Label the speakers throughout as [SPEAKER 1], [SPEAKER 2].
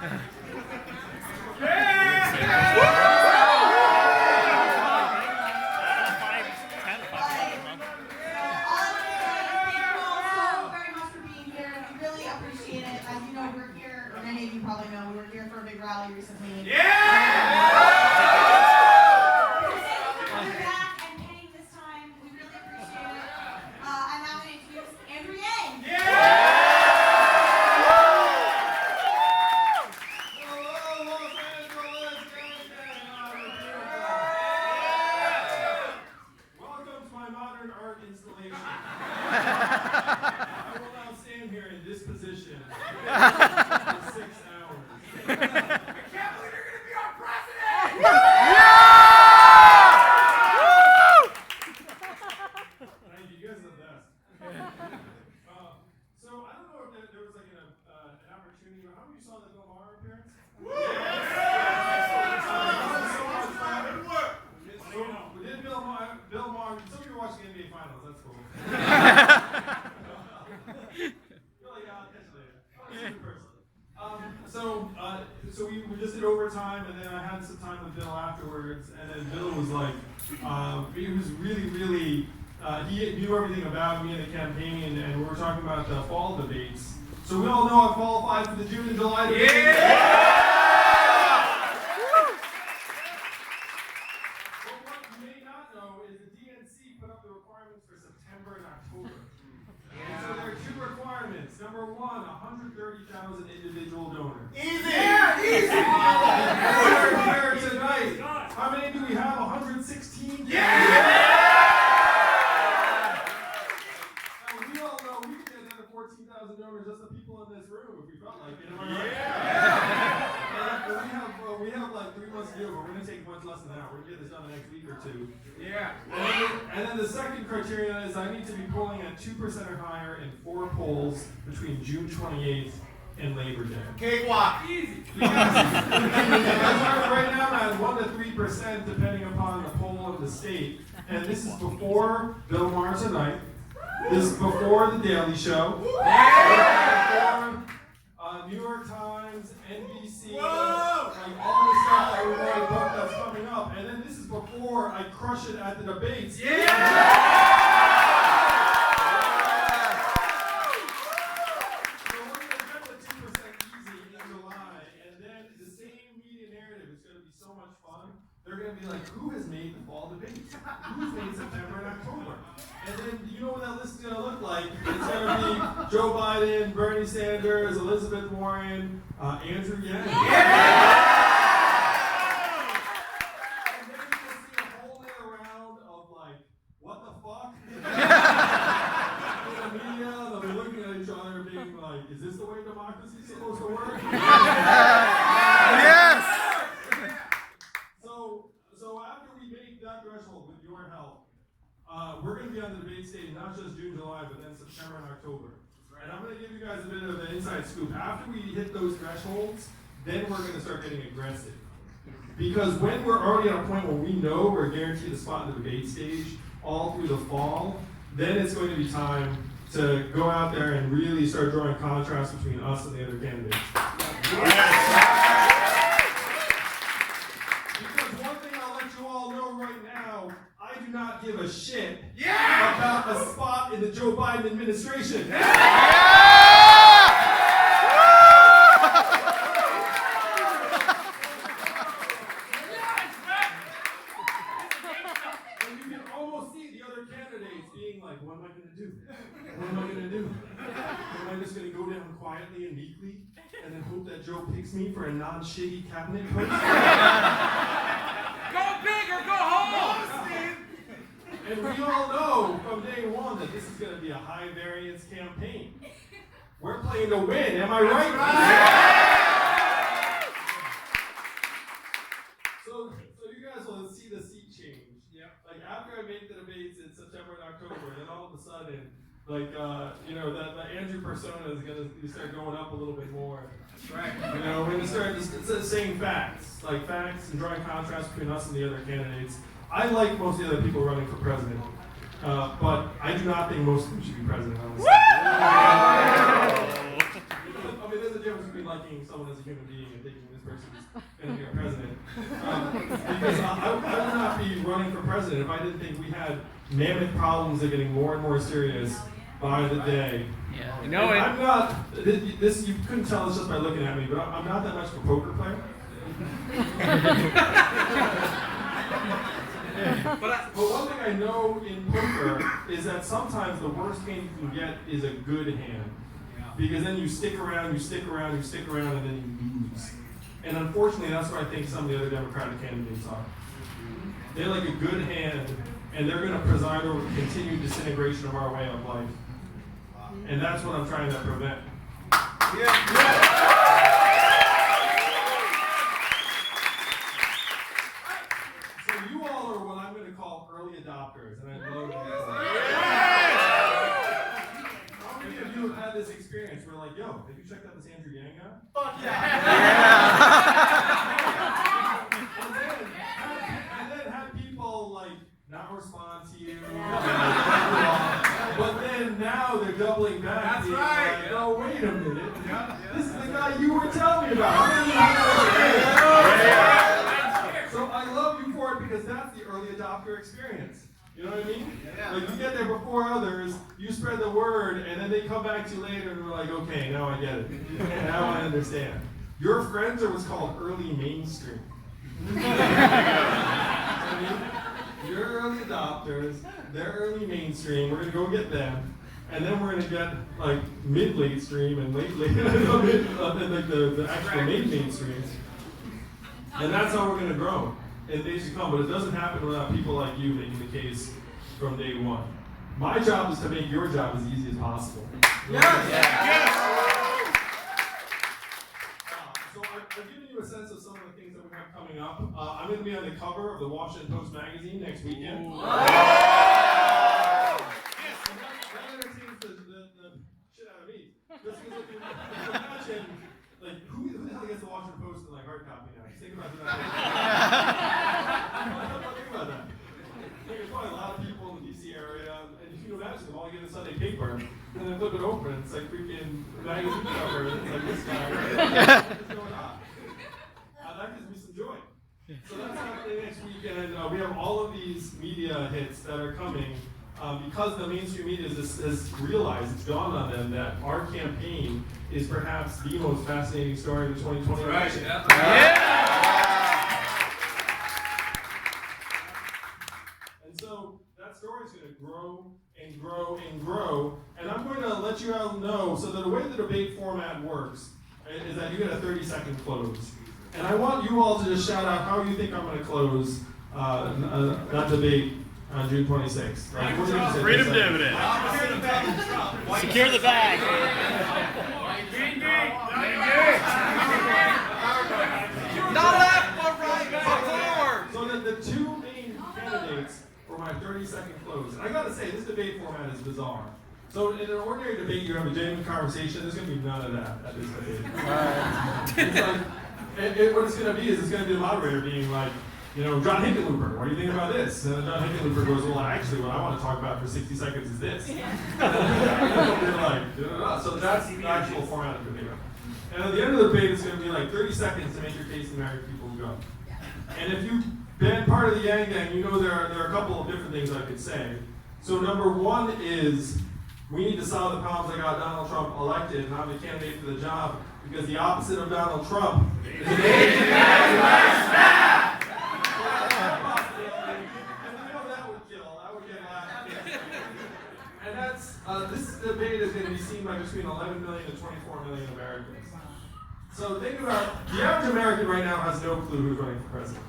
[SPEAKER 1] Many of you probably know we were here for a big rally recently. Coming back and paying this time, we really appreciate it. I'm now going to introduce Andrew Yang.
[SPEAKER 2] Hello, Los Angeles. Welcome to my modern art installation. I will now stand here in this position. For 6 hours. I can't believe you're going to be our president! Thank you. You guys are the best. So I don't know if there was like an opportunity. How many of you saw the Maher appearance? We did Bill Maher. Some of you are watching the NBA Finals. That's cool. So we just did overtime, and then I had some time with Bill afterwards, and then Bill was like, he was really, he knew everything about me and the campaign, and we were talking about the fall debates. So we all know I qualified for the June and July debates. But what you may not know is the DNC put up the requirements for September and October. And so there are 2 requirements. Number 1, 130,000 individual donors. Easy! Easy! Here tonight. How many do we have? 116? Now, we all know we could get another 14,000 donors, just the people in this room, if we felt like it. We have like 3 months to do it, but we're going to take much less than that. We're going to get this done the next week or 2. And then the second criteria is I need to be polling at 2% or higher in 4 polls between June 28th and Labor Day.
[SPEAKER 3] Cakewalk. Easy.
[SPEAKER 2] Right now I'm at 1 to 3% depending upon the poll of the state. And this is before Bill Maher tonight. This is before The Daily Show. Before New York Times, NBC, like all the stuff that we've already booked that's coming up. And then this is before I crush it at the debates. They're going to be like, who has made the fall debates? Who's made September and October? And then you know what that list is going to look like? It's going to be Joe Biden, Bernie Sanders, Elizabeth Warren, Andrew Yang. And then you're going to see a whole other round of like, what the fuck? In the media, they'll be looking at each other being like, is this the way democracy is supposed to work? So after we make that threshold with your help, we're going to be on the debate stage not just June, July, but then September and October. And I'm going to give you guys a bit of an inside scoop. After we hit those thresholds, then we're going to start getting aggressive. Because when we're already at a point where we know we're guaranteed a spot in the debate stage all through the fall, then it's going to be time to go out there and really start drawing contrast between us and the other candidates. I do not give a shit about a spot in the Joe Biden administration. And you can almost see the other candidates being like, what am I going to do? What am I going to do? Am I just going to go down quietly and meekly and then hope that Joe picks me for a non-shitty cabinet post?
[SPEAKER 3] Go big or go home!
[SPEAKER 2] And we all know from day one that this is going to be a high variance campaign. We're playing to win, am I right? So you guys will see the seat change. Like after I make the debates in September and October, then all of a sudden, like the Andrew persona is going to start going up a little bit more. That's right. We're going to start just saying facts, and drawing contrast between us and the other candidates. I like most of the other people running for president, but I do not think most of them should be president, honestly. I mean, there's a difference between liking someone as a human being and thinking this person's going to be our president. Because I would not be running for president if I didn't think we had mammoth problems that are getting more and more serious by the day.
[SPEAKER 3] Yeah.
[SPEAKER 2] And I'm not, this you couldn't tell this just by looking at me, but I'm not that much of a poker player. But one thing I know in poker is that sometimes the worst hand you can get is a good hand. Because then you stick around, and then you lose. And unfortunately, that's what I think some of the other Democratic candidates are. They're like a good hand, and they're going to preside over the continued disintegration of our way of life. And that's what I'm trying to prevent. So you all are what I'm going to call early adopters, and I love How many of you have had this experience where like, yo, have you checked out this Andrew Yang guy? Fuck and then have people like not respond to you. But then now they're doubling back.
[SPEAKER 3] That's right.
[SPEAKER 2] Like, oh, wait a minute. This is the guy you were telling me about. So I love you for it because that's the early adopter experience. You know what I mean? Like you get there before others, you spread the word, and then they come back to you later and we're like, okay, now I get it. Now I understand. Your friends are what's called early mainstream. You know what I mean? You're early adopters, they're early mainstream, we're gonna go get them, and then we're gonna get like mid-late stream and late-late, and like the actual mainstream. And that's how we're gonna grow in days to come, but it doesn't happen without people like you making the case from day one. My job is to make your job as easy as possible. So I've given you a sense of some of the things that we have coming up. I'm going to be on the cover of the Washington Post magazine next weekend. That entertains the shit out of me. Just because if you imagine, like, who the hell gets the Washington Post in like hard copy now? Just think about that. Think about that. There's probably a lot of people in the DC area, and you can imagine them all get a Sunday paper, and then flip it open, and it's like freaking magazine cover, and it's like this guy. What's going on? That gives me some joy. So that's happening next weekend. We have all of these media hits that are coming because the mainstream media has realized, it's dawned on them that our campaign is perhaps the most fascinating story of the 2020 election. And so that story is going to grow and grow and grow. And I'm going to let you all know, so that the way the debate format works is that you get a 30-second close. And I want you all to just shout out how you think I'm going to close that debate on June 26th. Right?
[SPEAKER 3] Freedom dividend.
[SPEAKER 4] Secure the bag.
[SPEAKER 3] Not left, but right, but forward.
[SPEAKER 2] So the two main candidates for my 30-second close. And I got to say, this debate format is bizarre. So in an ordinary debate, you have a genuine conversation. There's going to be none of that at this debate. It's like, what it's going to be is it's going to be the moderator being like, you know, John Hickenlooper, what do you think about this? And then John Hickenlooper goes, well, actually, what I want to talk about for 60 seconds is this. They're like, so that's the actual format of the debate. And at the end of the debate, it's going to be like 30 seconds to make your case to marry people who go. And if you've been part of the Yang Gang, you know there are a couple of different things I could say. So number one is, we need to solve the problems that got Donald Trump elected, and I'm the candidate for the job, because the opposite of Donald Trump is an Asian man. And that's, this debate is going to be seen by between 11 million and 24 million Americans. So think about, the average American right now has no clue who's running for president.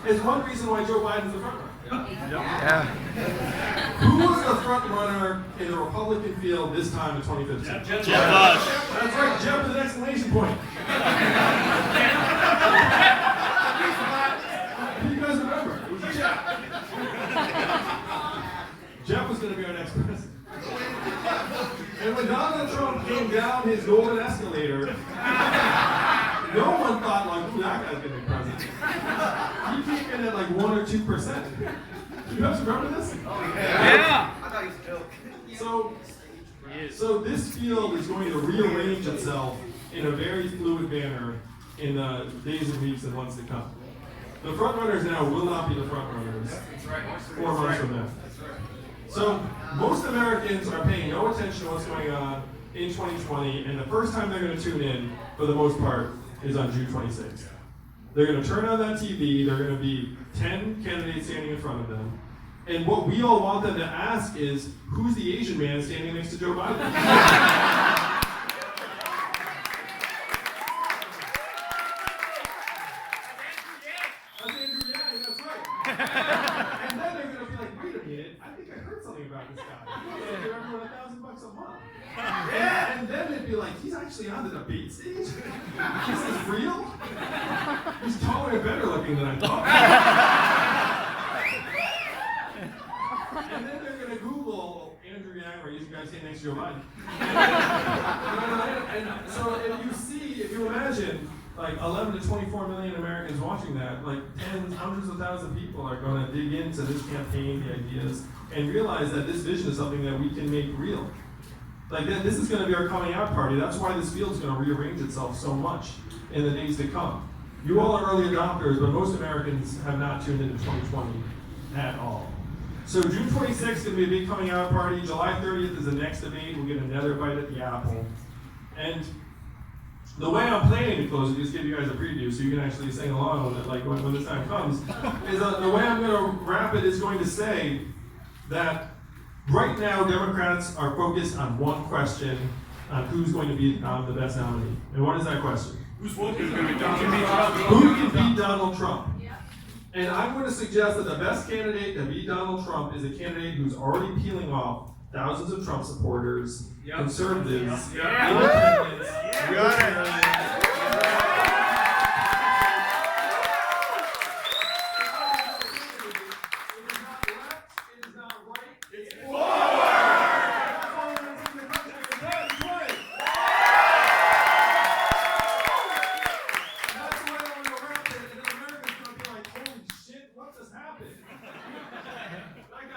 [SPEAKER 2] It's one reason why Joe Biden's the front runner. Who was the front runner in the Republican field this time in 2015?
[SPEAKER 4] Jeb Bush.
[SPEAKER 2] That's right, Jeb with an exclamation point. You guys remember, it was Jeb. Jeb was going to be our next president. And when Donald Trump came down his golden escalator, no one thought, like, ooh, that guy's going to be president. He came in at like 1 or 2%. Do you guys remember this?
[SPEAKER 3] Yeah.
[SPEAKER 2] So this feels field is going to rearrange itself in a very fluid manner in the days and weeks and months to come. The front runners now will not be the front runners 4 months from now. So most Americans are paying no attention to what's going on in 2020, and the first time they're going to tune in, for the most part, is on June 26th. They're going to turn on that TV, there are going to be 10 candidates standing in front of them, and what we all want them to ask is, who's the Asian man standing next to Joe Biden? That's Andrew Yang, that's right. And then they're going to be like, wait a minute, I think I heard something about this guy. He wants to give everyone $1,000 a month. Yeah. And then they'd be like, he's actually on the debate stage? This is real? He's taller and better looking than I thought. And then they're going to Google Andrew Yang or Asian guy standing next to Joe Biden. And so if you imagine, like 11 to 24 million Americans watching that, like tens, hundreds of thousands of people are going to dig into this campaign, the ideas, and realize that this vision is something that we can make real. Like this is going to be our coming out party. That's why this field is going to rearrange itself so much in the days to come. You all are early adopters, but most Americans have not tuned into 2020 at all. So June 26th is going to be a big coming out party. July 30th is the next debate. We'll get another bite at the apple. And the way I'm planning to close it, just give you guys a preview so you can actually sing along with it, like when this time comes, is the way I'm going to wrap it is going to say that right now Democrats are focused on one question, on who's going to be the best nominee. And what is that question?
[SPEAKER 4] Who's going to be Donald Trump?
[SPEAKER 2] Who can beat Donald Trump? And I'm going to suggest that the best candidate to beat Donald Trump is a candidate who's already peeling off thousands of Trump supporters, conservatives, independents, libertarians.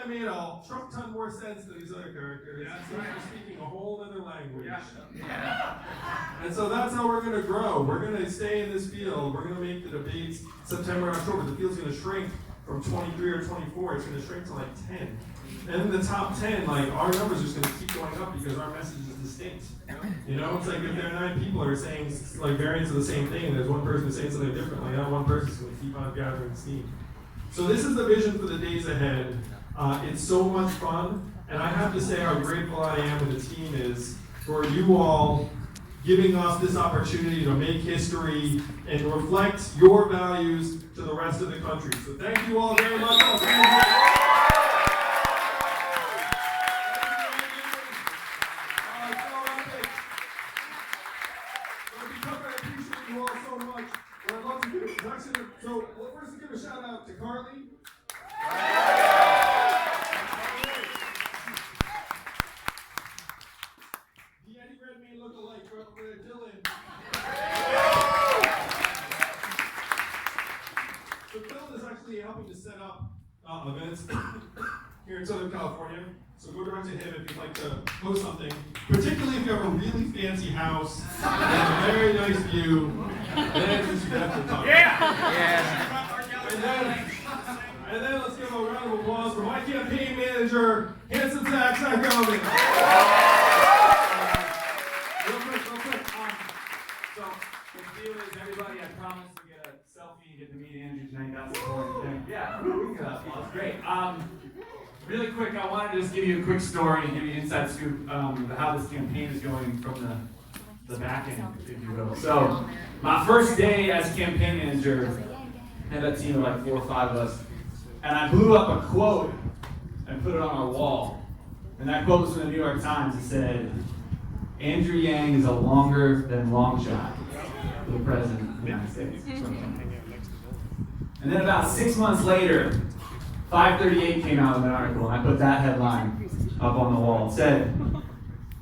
[SPEAKER 2] Made a Trump ton more sense than these other characters. They're speaking a whole other language. And so that's how we're going to grow. We're going to stay in this field. We're going to make the debates September and October. The field's going to shrink from 23 or 24. It's going to shrink to like 10. And in the top 10, like our numbers are just going to keep going up because our message is distinct. You know, it's like if there are 9 people who are saying like variants of the same thing, and there's one person saying something differently, that one person's going to keep on gathering steam. So this is the vision for the days ahead. It's so much fun, and I have to say how grateful I am and the team is for you all giving us this opportunity to make history and reflect your values to the rest of the country. So thank you all very much. So first, give a shout out to Carly. Helping to set up events here in Southern California. So go direct to him if you'd like to host something, particularly if you have a really fancy house and a very nice view. Then you have to talk. And then let's give a round of applause for my campaign manager, handsome Zach Sagoman. Real quick.
[SPEAKER 5] So the deal is, everybody, I promised to get a selfie and get to meet Andrew tonight. That's the important thing. Yeah, that's great. Really quick, I wanted to just give you a quick story and give you an inside scoop of how this campaign is going from the back end, if you will. So, my first day as campaign manager, I had a team of like 4 or 5 of us, and I blew up a quote and put it on our wall. And that quote was from the New York Times. It said, "Andrew Yang is a longer than long shot for the president of the United States." And then about 6 months later, 538 came out with an article, and I put that headline up on the wall. It said,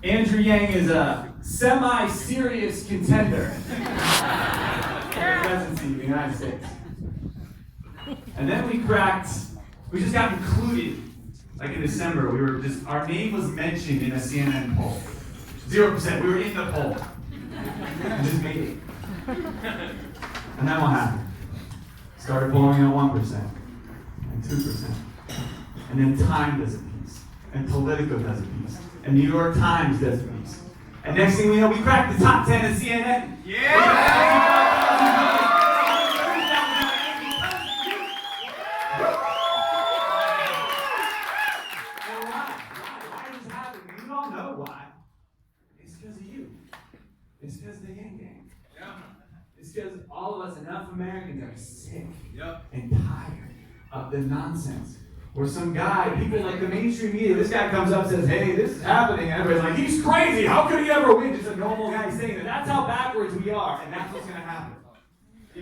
[SPEAKER 5] "Andrew Yang is a semi-serious contender for the presidency of the United States." And then we just got included, like in December, our name was mentioned in a CNN poll. 0%. We were in the poll. Just made it. And then what happened? Started polling at 1% and 2%. And then Time does a piece. And Politico does a piece. And New York Times does a piece. And next thing we know, we cracked the top 10 of CNN. It's because of the Yang Gang. Yeah. It's because all of us, enough Americans, are sick and tired of the nonsense. Where some guy, people like the mainstream media, this guy comes up and says, hey, this is happening. And everybody's like, he's crazy. How could he ever win? Just a normal guy saying that. That's how backwards we are. And that's what's going to happen.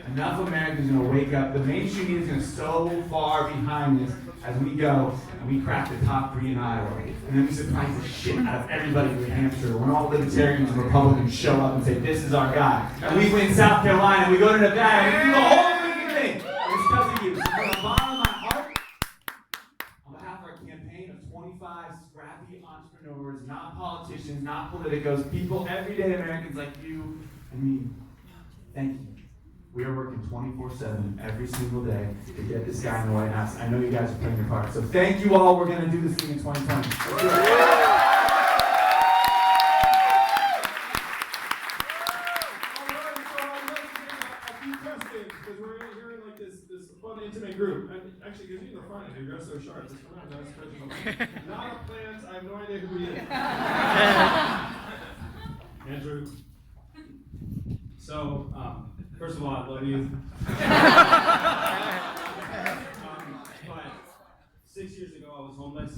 [SPEAKER 5] Enough Americans are going to wake up. The mainstream media is going to so far behind this as we go and we crack the top 3 in Iowa. And then we surprise the shit out of everybody in New Hampshire when all libertarians and Republicans show up and say, this is our guy. And we win South Carolina, and we go to Nevada, and we do the whole freaking thing. It's because of you. So from the bottom of my heart, on behalf of our campaign of 25 scrappy entrepreneurs, not politicians, not politicos, people, everyday Americans like you and me, thank you. We are working 24/7 every single day to get this guy in the White House. I know you guys are playing your part. So thank you all. We're going to do this thing in 2020. Let's do it.
[SPEAKER 2] So I'm ready to take a few questions because we're here in like this fun, intimate group. And actually, because you're in the front, you dress so sharp. Just come on, not a plant. I have no idea who he is.
[SPEAKER 6] Andrew. So, first of all, I love you. But 6 years ago, I was homeless,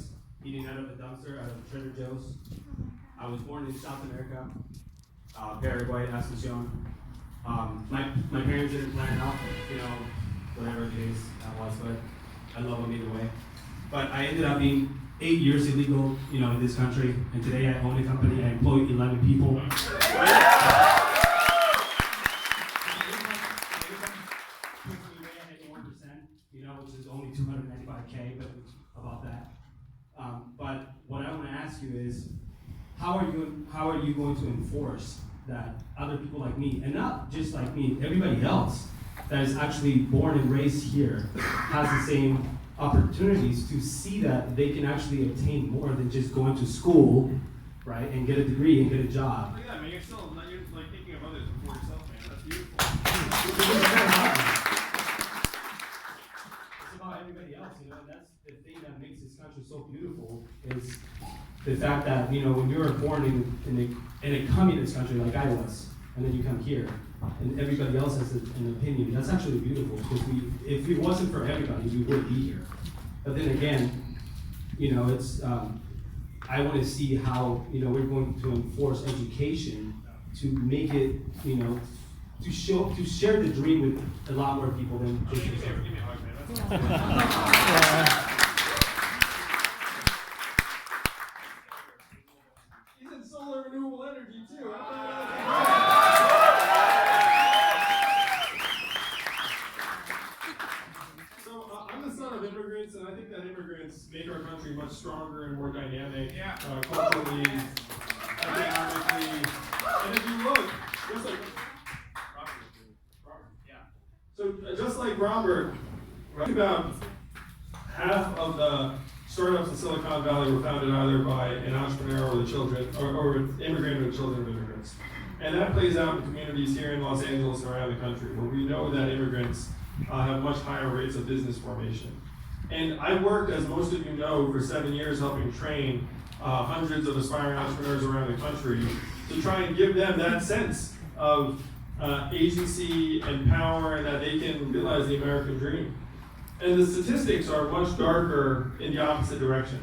[SPEAKER 6] eating out of a dumpster out of Trader Joe's. I was born in South America, Paraguay, Asunción. My parents didn't plan it out, whatever the case that was, but I love them either way. But I ended up being 8 years illegal, in this country, and today I own a company. I employ 11 people. Which is only $295K, but about that. But what I want to ask you is, how are you going to enforce that other people like me, and not just like me, everybody else that is actually born and raised here has the same opportunities to see that they can actually obtain more than just going to school, right, and get a degree and get a job.
[SPEAKER 2] Look at that, man. You're like thinking of others before yourself, man. That's beautiful.
[SPEAKER 6] Everybody else, and that's the thing that makes this country so beautiful is the fact that, when you were born in a communist country like I was, and then you come here, and everybody else has an opinion, that's actually beautiful, because if it wasn't for everybody, we would be here. But then again, it's, I want to see how, we're going to enforce education to make it, to share the dream with a lot more people than just yourself.
[SPEAKER 2] Give me a hug, man. He's in solar renewable energy too. So I'm the son of immigrants, and I think that immigrants make our country much stronger and more dynamic, culturally, economically. And if you look, just like just like Robert, about half of the startups in Silicon Valley were founded either by an entrepreneur or the children, or an immigrant or children of immigrants. And that plays out in communities here in Los Angeles and around the country, where we know that immigrants have much higher rates of business formation. And I worked, as most of you know, for 7 years helping train hundreds of aspiring entrepreneurs around the country to try and give them that sense of agency and power, and that they can realize the American dream. And the statistics are much darker in the opposite direction,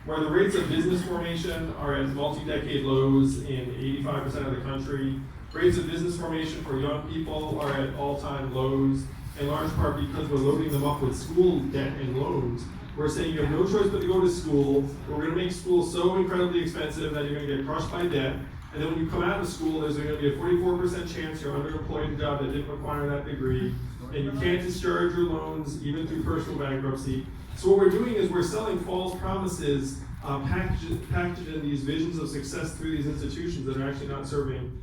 [SPEAKER 2] where the rates of business formation are at multi-decade lows in 85% of the country. Rates of business formation for young people are at all-time lows, in large part because we're loading them up with school debt and loans. We're saying you have no choice but to go to school. We're going to make school so incredibly expensive that you're going to get crushed by debt. And then when you come out of school, there's going to be a 44% chance you're underemployed in a job that didn't require that degree. And you can't discharge your loans, even through personal bankruptcy. So what we're doing is we're selling false promises package in these visions of success through these institutions that are actually not serving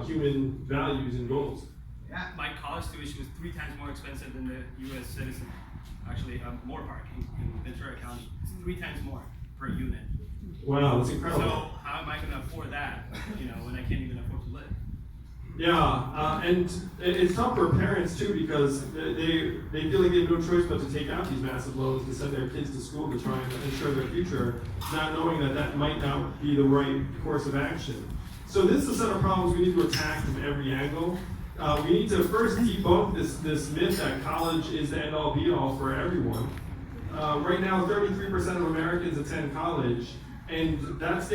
[SPEAKER 2] human values and goals.
[SPEAKER 6] Yeah, my college tuition was 3 times more expensive than the U.S. citizen. Actually, Moore Park in Ventura County. It's 3 times more per unit.
[SPEAKER 2] Wow, that's incredible.
[SPEAKER 6] So how am I going to afford that? When I can't even afford to live.
[SPEAKER 2] Yeah, and it's tough for parents too because they feel like they have no choice but to take out these massive loans to send their kids to school to try and ensure their future, not knowing that that might not be the right course of action. So this is a set of problems we need to attack from every angle. We need to first debunk this myth that college is the end-all be-all for everyone. Right now, 33% of Americans attend college, and that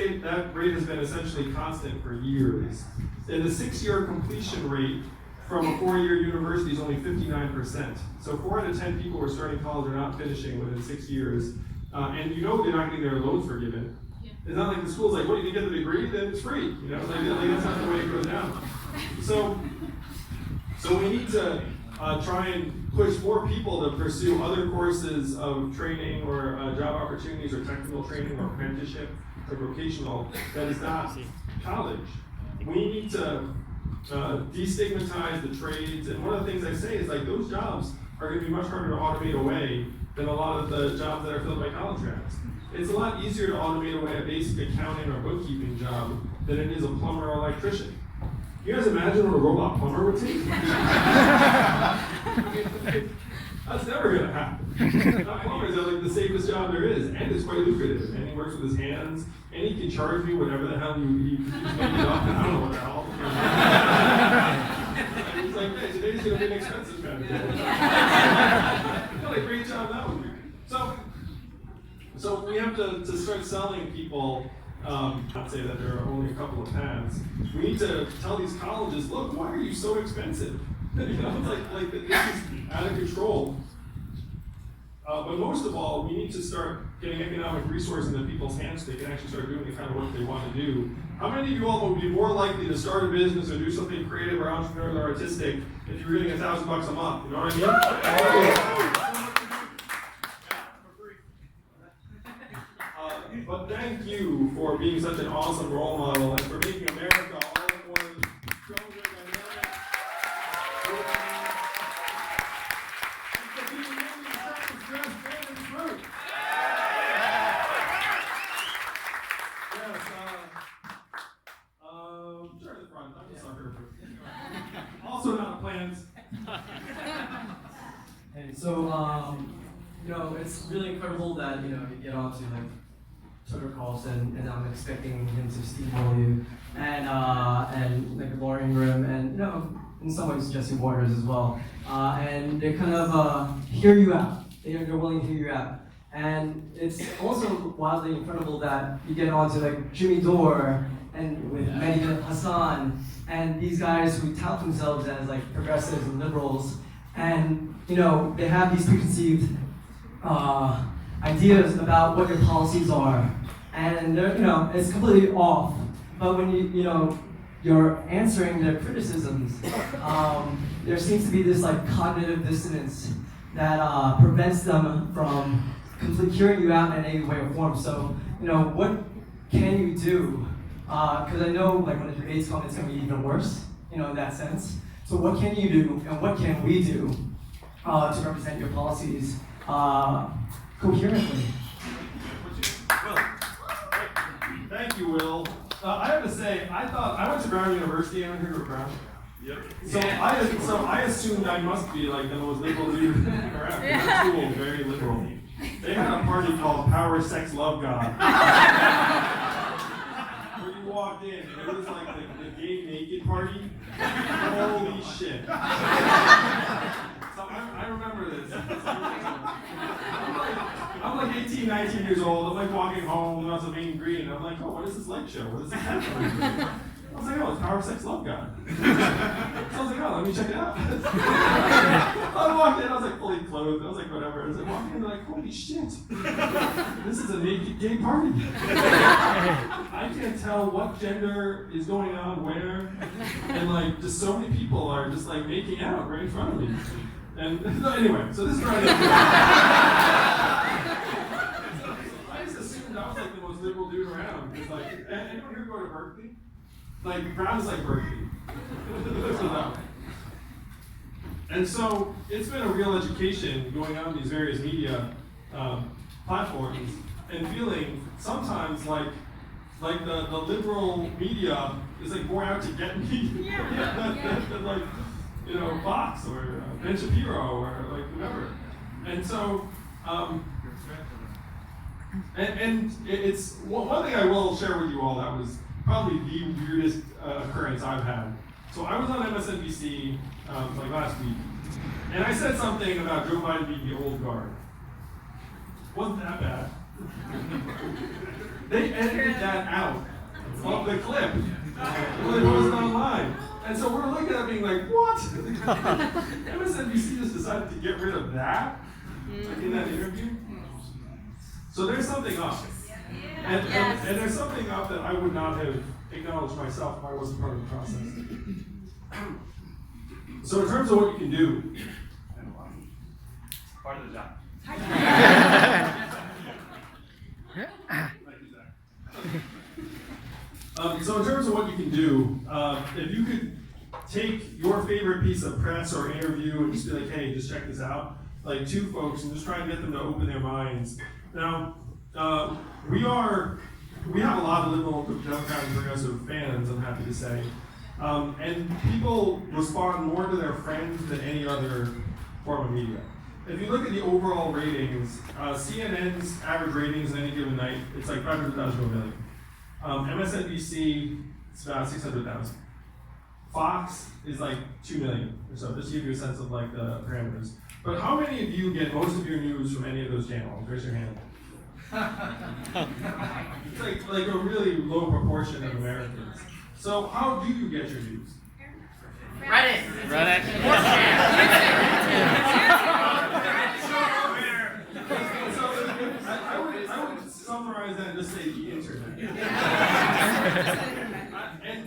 [SPEAKER 2] rate has been essentially constant for years. And the 6-year completion rate from a 4-year university is only 59%. So 4 out of 10 people who are starting college are not finishing within 6 years. And they're not getting their loans forgiven. Yeah. It's not like the school's like, well, you can get the degree, then it's free. Like that's not the way it goes down. So we need to try and push more people to pursue other courses of training or job opportunities or technical training or apprenticeship or vocational that is not college. We need to destigmatize the trades, and one of the things I say is like those jobs are going to be much harder to automate away than a lot of the jobs that are filled by college grads. It's a lot easier to automate away a basic accounting or bookkeeping job than it is a plumber or electrician. You guys imagine what a robot plumber would take? That's never going to happen. Plumbers are like the safest job there is, and it's quite lucrative. And he works with his hands, and he can charge me whatever the hell he make it up. I don't know what the hell. He's like, hey, today's going to be an expensive kind of day. He's got a great job that one. So we have to start selling people. Not say that there are only a couple of paths. We need to tell these colleges, look, why are you so expensive? It's like this is out of control. But most of all, we need to start getting economic resources into people's hands so they can actually start doing the kind of work they want to do. How many of you all would be more likely to start a business or do something creative or entrepreneurial or artistic if you were getting $1,000 a month? You know what I mean? But thank you for being such an awesome role model and for making America all more stronger, dynamic. Sure, the front. I'm a sucker. Also not plans.
[SPEAKER 7] And so, it's really incredible that, you get onto like Twitter calls and I'm expecting him to steamroll you and like Laura Ingram and, in some ways Jesse Waters as well. And they kind of hear you out. They're willing to hear you out. And it's also wildly incredible that you get onto like Jimmy Dore and with Mehdi Hassan and these guys who tout themselves as like progressives and liberals. And, they have these preconceived ideas about what your policies are, and they're, it's completely off. But when you're answering their criticisms, there seems to be this like cognitive dissonance that prevents them from completely hearing you out in any way or form. So, what can you do? Because I know like when the debates come, it's going to be even worse, in that sense. So what can you do, and what can we do to represent your policies coherently?
[SPEAKER 2] Thank you, Will. I have to say, I went to Brown University. Anyone heard of Brown? Yep. So I assumed I must be like the most liberal dude around. That school, very liberal. They had a party called Power, Sex, Love, God. Where you walked in, and it was like the gay naked party. Holy shit. So I remember this. I'm like 18, 19 years old. I'm like walking home on some main green. I'm like, oh, what is this light show? What is this happening? I was like, oh, it's Power, Sex, Love, God. So I was like, oh, let me check it out. I walked in, I was like fully clothed. I was like, whatever. I was like, walking in, like, holy shit. This is a naked gay party. I can't tell what gender is going on where. And like, just so many people are just like making out right in front of me. And anyway, so this is where I just assumed I was like the Berkeley? Like, Brown is like Berkeley. And so it's been a real education going on these various media platforms and feeling sometimes like the liberal media is like more out to get me than like, you know, Fox or Ben Shapiro or like whoever. And so, and it's one thing I will share with you all that was probably the weirdest occurrence I've had. So I was on MSNBC like last week, and I said something about Joe Biden being the old guard. Wasn't that bad? They edited that out of the clip. Well, it wasn't online. And so we're looking at it being like, what? MSNBC just decided to get rid of that in that interview? So there's something up. And there's something up that I would not have acknowledged myself if I wasn't part of the process. So in terms of what you can do,
[SPEAKER 5] Part of the job.
[SPEAKER 2] So in terms of what you can do, if you could take your favorite piece of press or interview and just be like, hey, just check this out, like 2 folks, and just try and get them to open their minds. Now, we have a lot of liberal Democrat and progressive fans, I'm happy to say. And people respond more to their friends than any other form of media. If you look at the overall ratings, CNN's average ratings in any given night, it's like 500,000 to a million. MSNBC, it's about 600,000. Fox is like 2 million or so, just to give you a sense of like the parameters. But how many of you get most of your news from any of those channels? Raise your hand. It's like a really low proportion of Americans. So how do you get your news?
[SPEAKER 3] Reddit.
[SPEAKER 2] I would summarize that and just say the internet.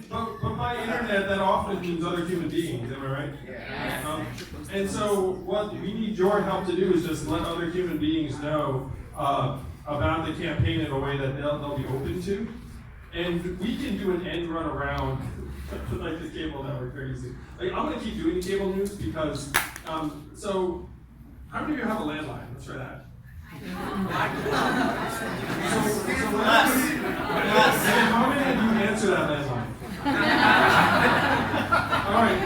[SPEAKER 2] But by internet, that often means other human beings, am I right? And so what we need your help to do is just let other human beings know about the campaign in a way that they'll be open to. And we can do an end run around like the cable network very easy. Like, I'm gonna keep doing the cable news because, so how many of you have a landline? Let's try that. How many of you answer that landline? All right.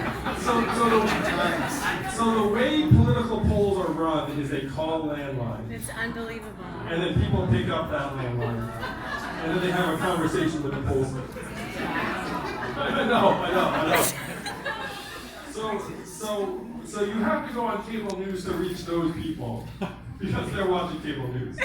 [SPEAKER 2] So the way political polls are run is they call landlines.
[SPEAKER 8] It's unbelievable.
[SPEAKER 2] And then people pick up that landline. And then they have a conversation with the pollster. I know. So you have to go on cable news to reach those people because they're watching cable news.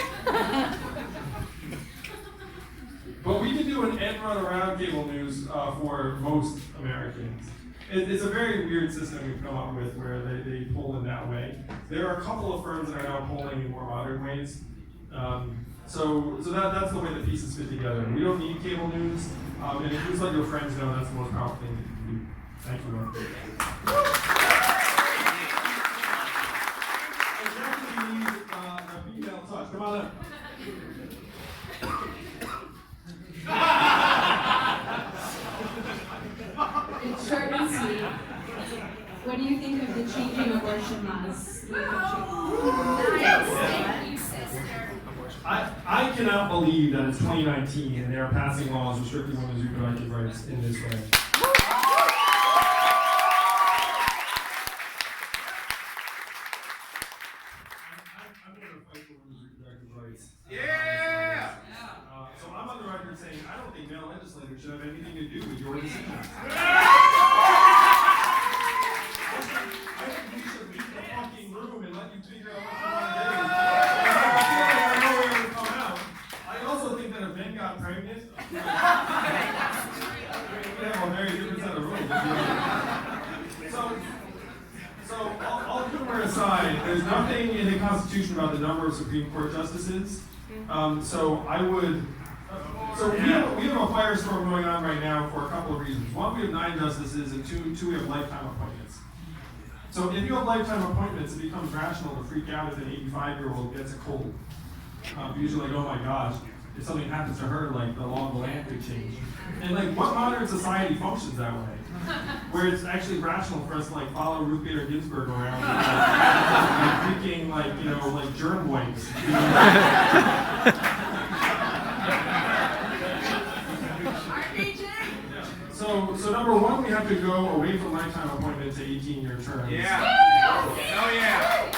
[SPEAKER 2] But we can do an end run around cable news for most Americans. It's a very weird system we've come up with where they poll in that way. There are a couple of firms that are now polling in more modern ways. So that's the way the pieces fit together. We don't need cable news, and if you just let your friends know, that's the most powerful thing you can do. Thank you, Mark. Exactly, we need a female touch. Come on up.
[SPEAKER 9] It's short and sweet. What do you think of the changing abortion laws?
[SPEAKER 2] I cannot believe that it's 2019 and they are passing laws restricting women's reproductive rights in this way. I'm going to fight for women's reproductive rights.
[SPEAKER 3] Yeah!
[SPEAKER 2] So I'm on the record saying I don't think male legislators should have anything to do with your decisions. I think we should leave the fucking room and let you figure out what you want to do. I also think that if men got pregnant, we have a very different set of rules. So all humor aside, there's nothing in the Constitution about the number of Supreme Court justices. So I would. So we have a firestorm going on right now for a couple of reasons. One, we have 9 justices, and two, we have lifetime appointments. So if you have lifetime appointments, it becomes rational to freak out if an 85-year-old gets a cold. Usually like, oh my gosh. if something happens to her, like the law of the land could change. And like, what modern society functions that way? Where it's actually rational for us to like follow Ruth Bader Ginsburg around, like, freaking like, you know, like germ wipes. So number one, we have to go away from lifetime appointment to 18-year terms.
[SPEAKER 3] Yeah. Oh yeah.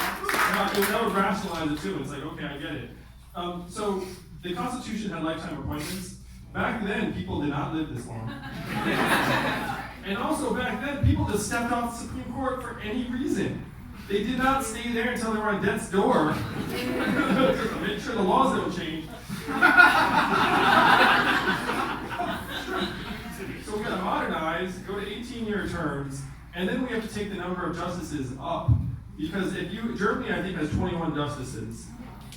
[SPEAKER 2] That would rationalize it too. It's like, okay, I get it. So the Constitution had lifetime appointments. Back then, people did not live this long. And also back then, people just stepped off the Supreme Court for any reason. They did not stay there until they were on death's door to make sure the laws don't change. So we gotta modernize, go to 18-year terms, and then we have to take the number of justices up. Because Germany, I think, has 21 justices.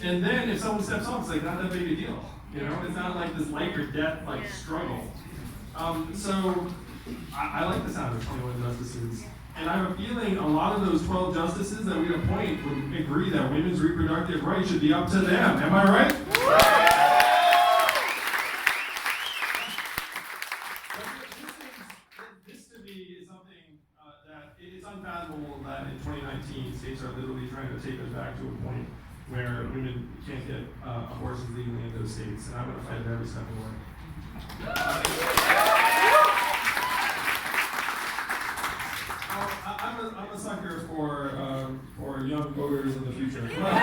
[SPEAKER 2] And then if someone steps off, it's like not that big a deal. You know, it's not like this life or death like struggle. So I like the sound of 21 justices. And I have a feeling a lot of those 12 justices that we appoint would agree that women's reproductive rights should be up to them. Am I right? This to me is something that it's unfathomable that in 2019 states are literally trying to take us back to a point where women can't get abortions legally in those states, and I'm going to fight it every step of the way. I'm a sucker for young voters in the future.
[SPEAKER 8] What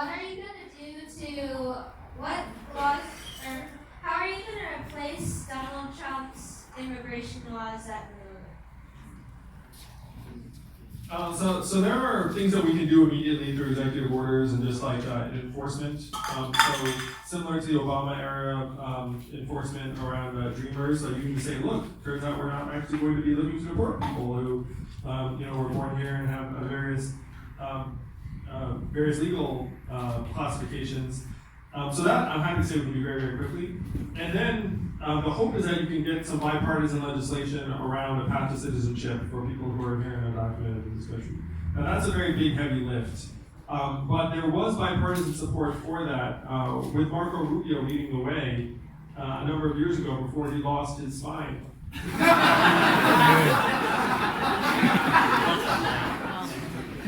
[SPEAKER 8] are you gonna do what laws or how are you gonna replace Donald Trump's immigration laws at the moment?
[SPEAKER 2] So there are things that we can do immediately through executive orders and just like enforcement. So similar to the Obama era enforcement around Dreamers, like you can say, look, turns out we're not actually going to be looking to deport people who were born here and have various legal classifications. So that I'm happy to say we can do very, very quickly. And then the hope is that you can get some bipartisan legislation around a path to citizenship for people who are here and undocumented in this country. Now that's a very big, heavy lift. But there was bipartisan support for that with Marco Rubio leading the way a number of years ago before he lost his spine.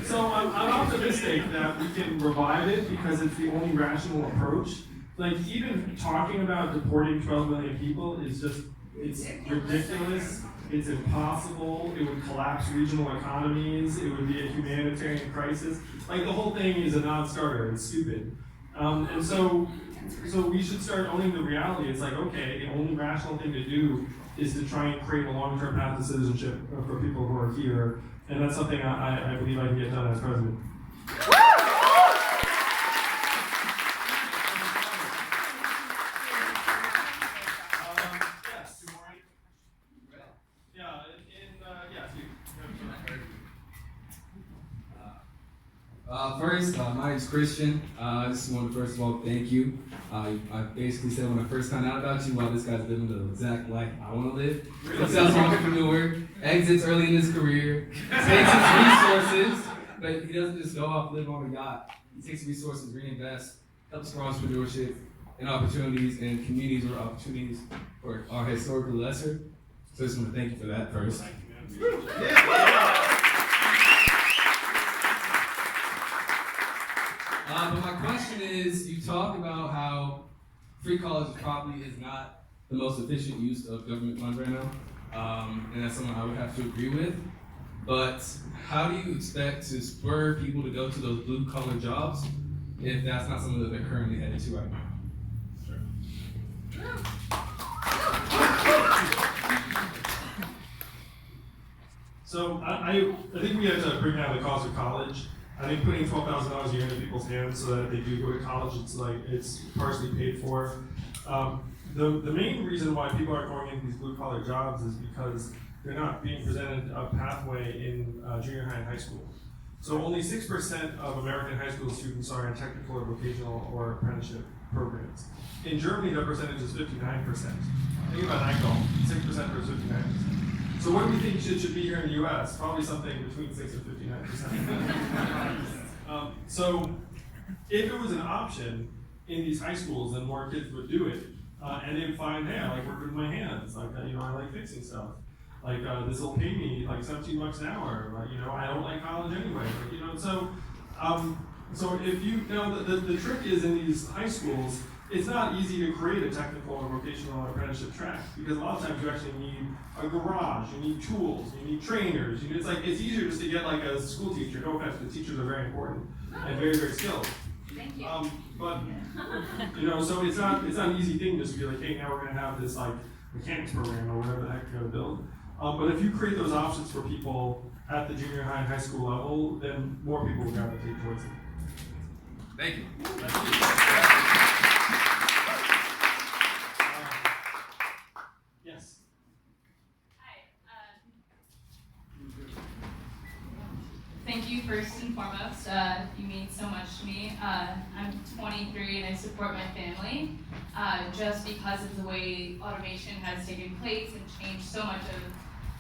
[SPEAKER 2] So I'm optimistic that we can revive it because it's the only rational approach. Like even talking about deporting 12 million people is just, it's ridiculous, it's impossible, it would collapse regional economies, it would be a humanitarian crisis. Like the whole thing is a non-starter, it's stupid. And so we should start owning the reality. It's like, okay, the only rational thing to do is to try and create a long-term path to citizenship for people who are here. And that's something I believe I can get done as president. Yes. Yeah,
[SPEAKER 10] First, my name's Christian. I just want to first of all thank you. I basically said when I first found out about you, wow, this guy's living the exact life I want to live. Successful entrepreneur, exits early in his career, takes his resources, but he doesn't just go off live on a yacht. He takes resources, reinvests, helps for entrepreneurship and opportunities in communities where opportunities are historically lesser. So I just want to thank you for that first. But my question is, you talk about how free college probably is not the most efficient use of government funds right now, and that's something I would have to agree with. But how do you expect to spur people to go to those blue-collar jobs if that's not something that they're currently headed to right now?
[SPEAKER 2] So I think we have to bring down the cost of college. I think putting $12,000 a year into people's hands so that if they do go to college, it's partially paid for. The main reason why people are going into these blue-collar jobs is because they're not being presented a pathway in junior high and high school. So only 6% of American high school students are in technical or vocational or apprenticeship programs. In Germany, that percentage is 59%. Think about that goal, 6% versus 59%. So what do we think should be here in the US? Probably something between 6 and 59%. So if it was an option in these high schools, then more kids would do it. And they'd find, hey, I like working with my hands. Like, I like fixing stuff. Like, this will pay me like $17 an hour. Like, I don't like college anyway. Like, so if you, the trick is in these high schools, it's not easy to create a technical or vocational apprenticeship track because a lot of times you actually need a garage, you need tools, you need trainers. It's easier just to get like a school teacher. No offense, the teachers are very important and very, very skilled.
[SPEAKER 9] Thank you.
[SPEAKER 2] But so it's not an easy thing just to be like, hey, now we're gonna have this like mechanics program or whatever the heck you're gonna build. But if you create those options for people at the junior high and high school level, then more people will gravitate towards it.
[SPEAKER 10] Thank you.
[SPEAKER 2] Yes.
[SPEAKER 11] Hi. Thank you first and foremost. You mean so much to me. I'm 23 and I support my family just because of the way automation has taken place and changed so much of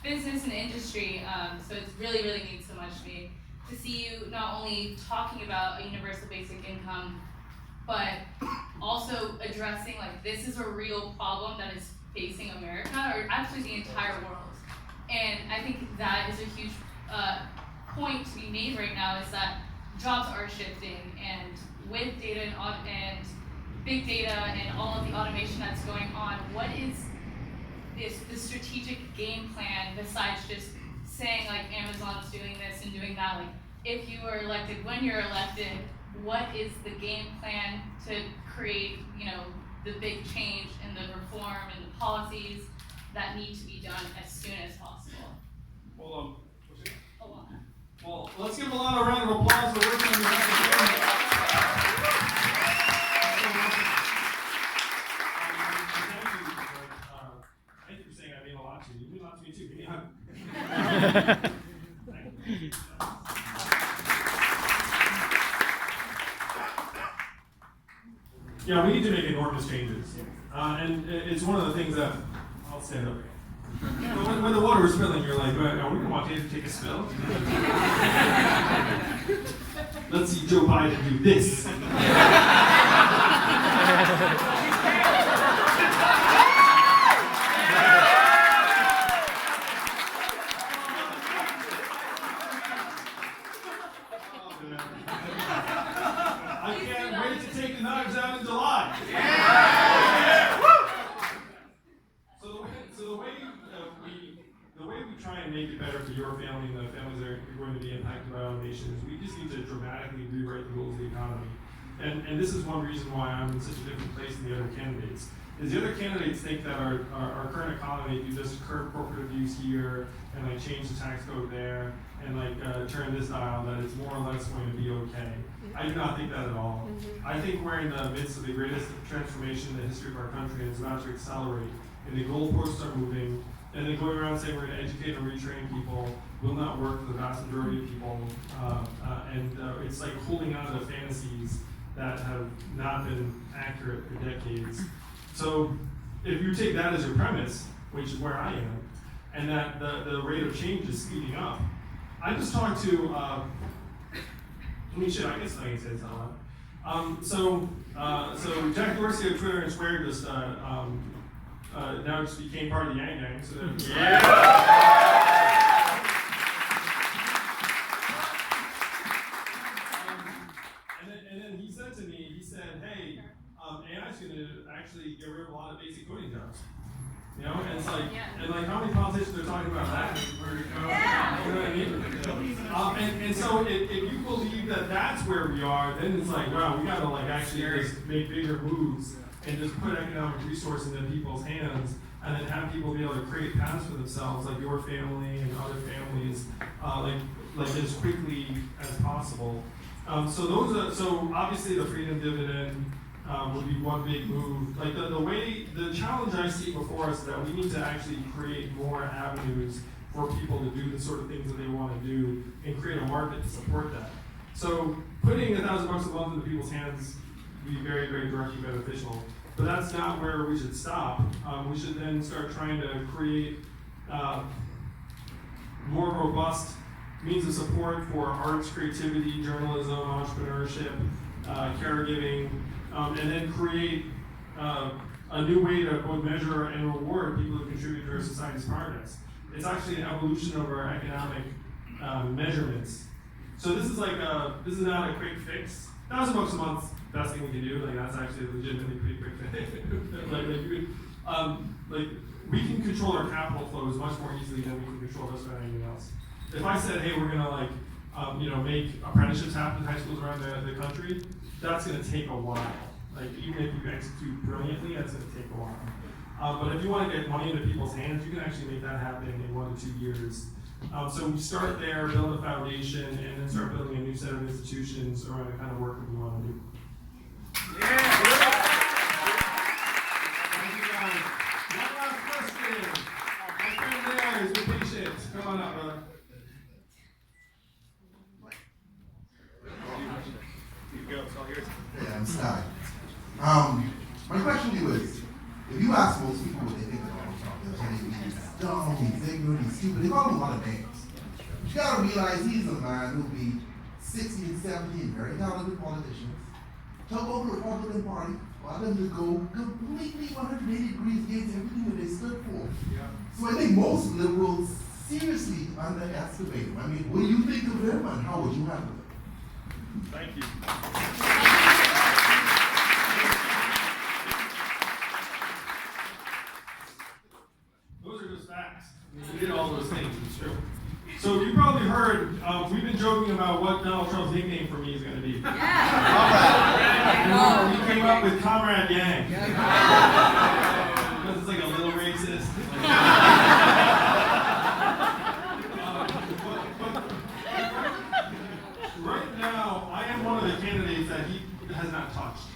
[SPEAKER 11] business and industry. So it's really, really means so much to me to see you not only talking about a universal basic income, but also addressing like this is a real problem that is facing America or actually the entire world. And I think that is a huge point to be made right now is that jobs are shifting, and with data and big data and all of the automation that's going on, what is the strategic game plan besides just saying like Amazon's doing this and doing that? Like if you were elected, when you're elected, what is the game plan to create, the big change and the reform and the policies that need to be done as soon as possible?
[SPEAKER 2] Well,
[SPEAKER 11] Hold on.
[SPEAKER 2] Well, let's give a lot of round of applause for working on the Thank you for saying I mean a lot to you. You mean a lot to me too. Give me a hug. Yeah, we need to make enormous changes. And it's one of the things that, I'll stand up here. When the water was spilling, you're like, are we going to walk in and take a spill? Let's see Joe Biden do this. I can't wait to take the knives out in July. The way we try and make it better for your family and the families that are going to be impacted by automation is we just need to dramatically rewrite the rules of the economy. And this is one reason why I'm in such a different place than the other candidates. Is the other candidates think that our current economy, if you just curb corporate abuse here and like change the tax code there and like turn this dial, that it's more or less going to be okay. I do not think that at all. I think we're in the midst of the greatest transformation in the history of our country, and it's about to accelerate. And the goalposts are moving, and then going around saying we're going to educate and retrain people will not work for the vast majority of people. It's like holding on to the fantasies that have not been accurate for decades. So if you take that as your premise, which is where I am, and that the rate of change is speeding up, I just talked to, I guess I can say this out loud. So Jack Dorsey of Twitter and Square just now just became part of the Yang Gang. So and then he said to me, hey, AI's going to actually get rid of a lot of basic coding jobs. And it's like, and like how many politicians are talking about that?
[SPEAKER 1] Yeah.
[SPEAKER 2] You know what I mean? And so if you believe that that's where we are, then it's like, wow, we got to like actually just make bigger moves and just put economic resource into people's hands, and then have people be able to create paths for themselves, like your family and other families, like as quickly as possible. So obviously the freedom dividend would be one big move. Like the challenge I see before us is that we need to actually create more avenues for people to do the sort of things that they want to do and create a market to support that. So putting $1,000 a month into people's hands would be very, very directly beneficial. But that's not where we should stop. We should then start trying to create more robust means of support for arts, creativity, journalism, entrepreneurship, caregiving, and then create a new way to both measure and reward people who contribute to our society's progress. It's actually an evolution of our economic measurements. So this is not a quick fix. $1,000 a month, best thing we can do. Like that's actually a legitimately pretty quick fix. We can control our capital flows much more easily than we can control just about anything else. If I said, hey, we're gonna make apprenticeships happen in high schools around the country, that's gonna take a while. Like even if you execute brilliantly, that's gonna take a while. But if you want to get money into people's hands, you can actually make that happen in 1 to 2 years. So we start there, build a foundation, and then start building a new set of institutions around the kind of work that we want to do. Yeah. Thank you guys. One last question. My friend there is with patience. Come on up, brother.
[SPEAKER 12] You go. It's all yours.
[SPEAKER 13] Yeah, I'm Scott. My question to you is, if you ask most people what they think of Donald Trump, they'll tell you he's dumb, he's ignorant, he's stupid. They call him a lot of names. But you gotta realize he's a man who'll be 60 and 70 and very talented politicians, took over the Republican Party, allowed them to go completely 180 degrees against everything that they stood for.
[SPEAKER 12] Yeah.
[SPEAKER 13] So I think most liberals seriously underestimate him. I mean, what do you think of him and how would you handle it?
[SPEAKER 12] Thank you.
[SPEAKER 2] Those are just facts. We did all those things, it's true. So you probably heard, we've been joking about what Donald Trump's nickname for me is going to be. Yeah. We came up with Comrade Yang. Because it's like a little racist. Right now, I am one of the candidates that he has not touched.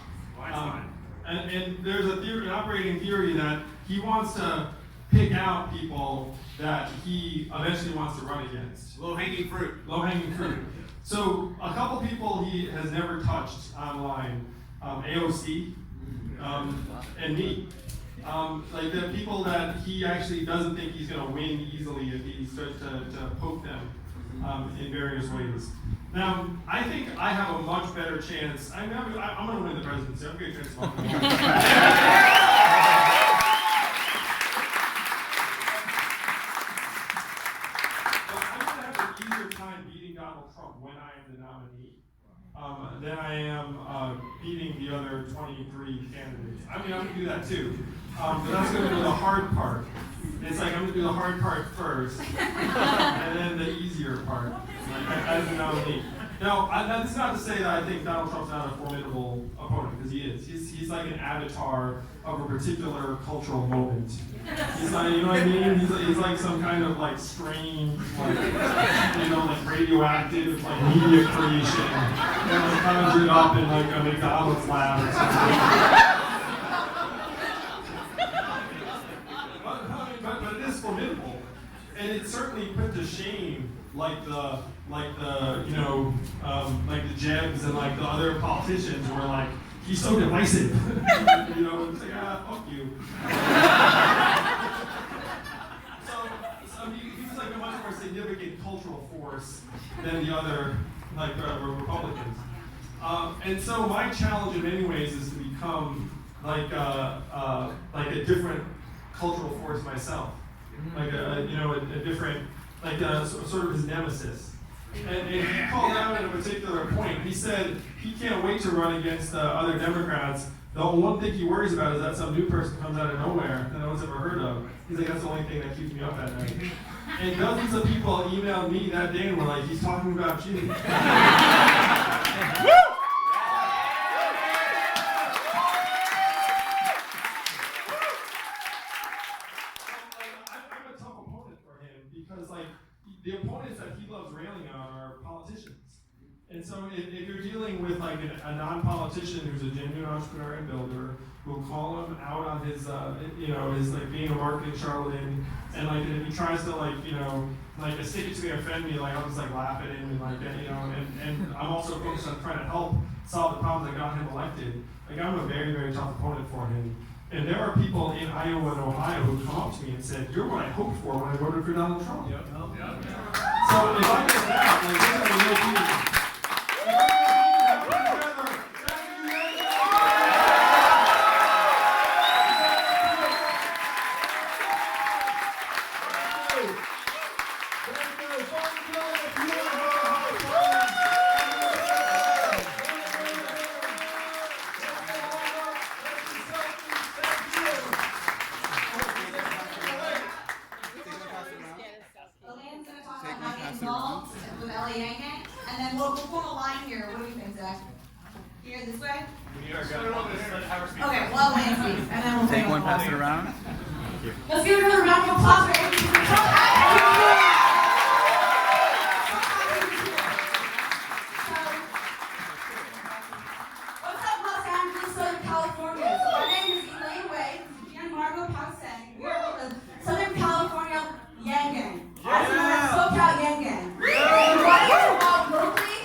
[SPEAKER 2] And there's an operating theory that he wants to pick out people that he eventually wants to run against.
[SPEAKER 12] Low-hanging fruit.
[SPEAKER 2] Low-hanging fruit. So a couple people he has never touched online, AOC, and me. Like the people that he actually doesn't think he's going to win easily if he starts to poke them in various ways. Now, I think I have a much better chance. I'm going to win the presidency. I'm going to transform. Than I am beating the other 23 candidates. I mean, I'm going to do that too. But that's going to be the hard part. It's like I'm going to do the hard part first, and then the easier part, as the nominee. Now, that's not to say that I think Donald Trump's not a formidable opponent, because he is. He's like an avatar of a particular cultural moment. He's like, you know what I mean? He's like some kind of like strange, like radioactive like media creation, like conjured up in like a McDonald's lab or something. But it is formidable, and it certainly put to shame like the Jebs and like the other politicians who were like, he's so divisive. You know, it's like, fuck you. So he was like a much more significant cultural force than the other Republicans. And so my challenge in many ways is to become like a different cultural force myself, like a different, sort of his nemesis. And he called out at a particular point. He said he can't wait to run against other Democrats. The one thing he worries about is that some new person comes out of nowhere that no one's ever heard of. He's like, that's the only thing that keeps me up at night. And dozens of people emailed me that day and were like, he's talking about you. The opponents that he loves railing on are politicians. And so if you're dealing with like a non-politician who's a genuine entrepreneur and builder, who'll call him out on his like being a marketing charlatan, and like if he tries to stick it to me or offend me, like I'll just like laugh at him and I'm also focused on trying to help solve the problems that got him elected. Like I'm a very, very tough opponent for him. And there are people in Iowa and Ohio who come up to me and said, "You're what I hoped for when I voted for Donald Trump." Yep. So if I get that, like, we're gonna be no team.
[SPEAKER 1] Elaine's gonna talk about not getting involved with LA Yang Gang, and then we'll form a line here. What do you think, Zach? Here, this way? Okay, well, Elaine speaks, and then we'll
[SPEAKER 3] Take one, pass it around.
[SPEAKER 1] Let's give another round of applause for everyone. What's up, Los Angeles, Southern California? So my name is Elaine Wade, and Margot Pauseng. We are with the Southern California Yang Gang. Also known as SoCal Yang Gang. And what is involved locally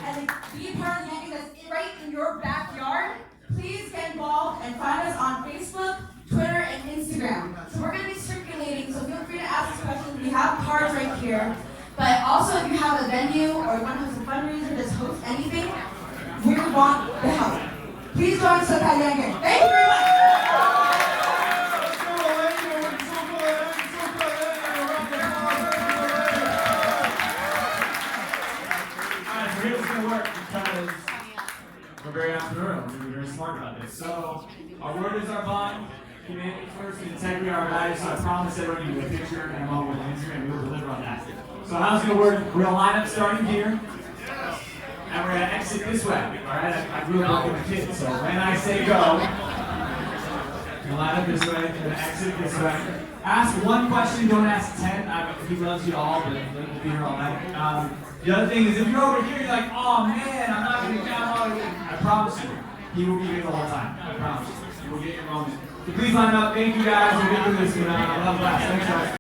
[SPEAKER 1] and be a part of the Yang Gang that's right in your backyard, please get involved and find us on Facebook, Twitter, and Instagram. So we're going to be circulating, so feel free to ask us questions. We have cards right here. But also, if you have a venue or you want to host a fundraiser, just host anything, we want the help. Please join SoCal Yang Gang. Thank you very much.
[SPEAKER 5] Alright, so here's what's gonna work because we're very entrepreneurial. We're gonna be very smart about this. So our word is our bond. Humanity first, and integrity our values. So I promise everyone you get a picture and a moment with Instagram. We will deliver on that. So how's it gonna work? We're gonna line up starting here, and we're gonna exit this way. All right? I grew up working with kids, so when I say go, you're gonna line up this way. You're gonna exit this way. Ask one question. Don't ask 10. He loves you all, but we'll be here all night. The other thing is, if you're over here, you're like, oh man, I'm not gonna count all of it. I promise you, he will be here the whole time. I promise you. You will get your moment. So please line up. Thank you guys. We'll get through this. I love class. Thanks, guys.